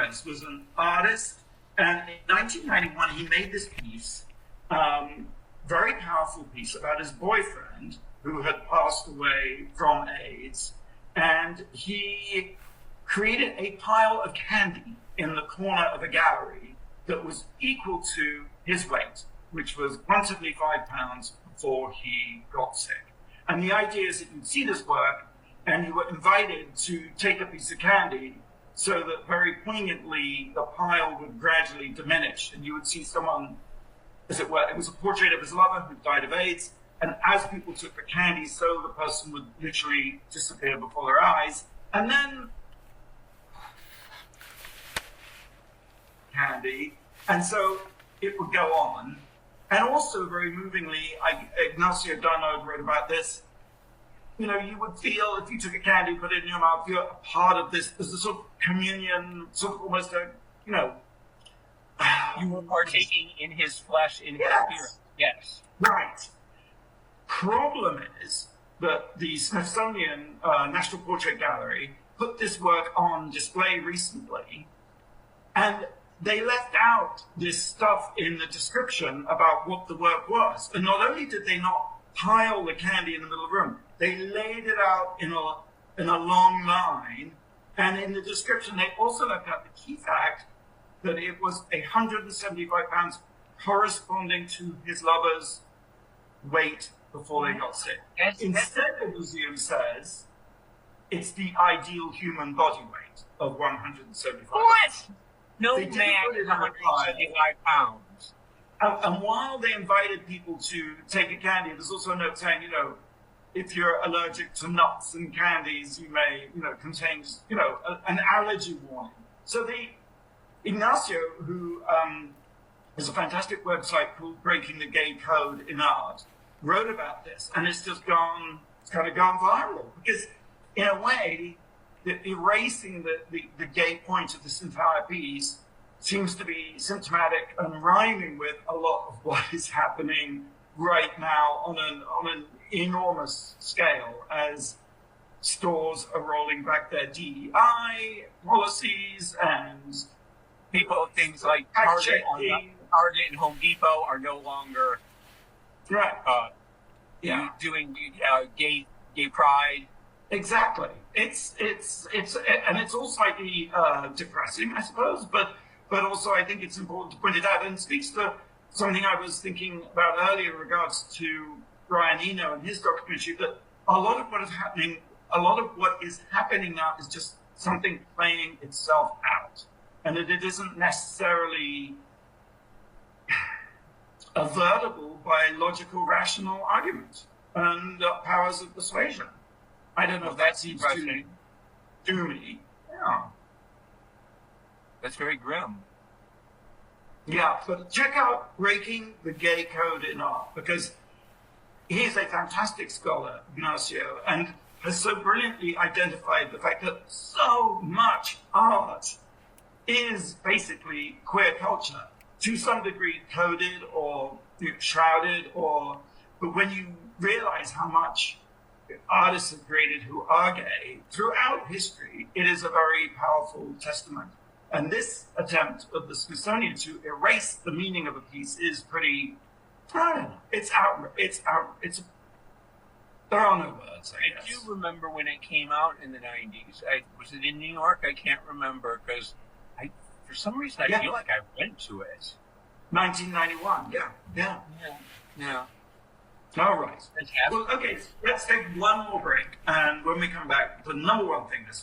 Gonzalez-Torres was an artist, and in 1991 he made this piece, very powerful piece about his boyfriend who had passed away from AIDS, and he created a pile of candy in the corner of a gallery that was equal to his weight, which was quantitatively 5 pounds before he got sick. And the idea is that you'd see this work and you were invited to take a piece of candy so that very poignantly the pile would gradually diminish and you would see someone, as it were, it was a portrait of his lover who died of AIDS, and as people took the candy, so the person would literally disappear before their eyes, and then candy, and so it would go on. And also, very movingly, Ignacio Darnaud wrote about this. You know, you would feel, if you took a candy, put it in your mouth, you're a part of this. There's a sort of communion, sort of almost a, you know. You were partaking in his flesh, in his spirit. Yes. Right. Problem is that the Smithsonian National Portrait Gallery put this work on display recently, and they left out this stuff in the description about what the work was. And not only did they not pile the candy in the middle of the room, they laid it out in a long line. And in the description, they also left out the key fact that it was 175 pounds corresponding to his lover's weight before they got sick. Instead, the museum says it's the ideal human body weight of 175 What? No they man is 175 pounds. And while they invited people to take a candy, there's also a note saying, you know, if you're allergic to nuts and candies, you may, you know, contains, you know, an allergy warning. So Ignacio, who has a fantastic website called Breaking the Gay Code in Art, wrote about this, and it's just kind of gone viral, because in a way, erasing the gay point of this entire piece seems to be symptomatic and rhyming with a lot of what is happening right now on an enormous scale as stores are rolling back their DEI policies, and people, things like Target and Home Depot are no longer doing gay pride. Exactly. It's all slightly depressing, I suppose, but also I think it's important to point it out, and it speaks to something I was thinking about earlier in regards to Brian Eno and his documentary, that a lot of what is happening now is just something playing itself out, and that it isn't necessarily avertible by logical, rational argument and powers of persuasion. I don't know if that seems to do me. Yeah. That's very grim. Yeah, but check out Breaking the Gay Code in Art, because he's a fantastic scholar, Ignacio, and has so brilliantly identified the fact that so much art is basically queer culture, to some degree coded or shrouded, but when you realize how much artists have created who are gay throughout history, it is a very powerful testament. And this attempt of the Smithsonian to erase the meaning of a piece is pretty, I don't know, there are no words, I guess. I do remember when it came out in the 90s. Was it in New York? I can't remember, because for some reason I feel like I went to it. 1991, yeah. All right. Fantastic. Well, okay, let's take one more break. And when we come back, the number one thing this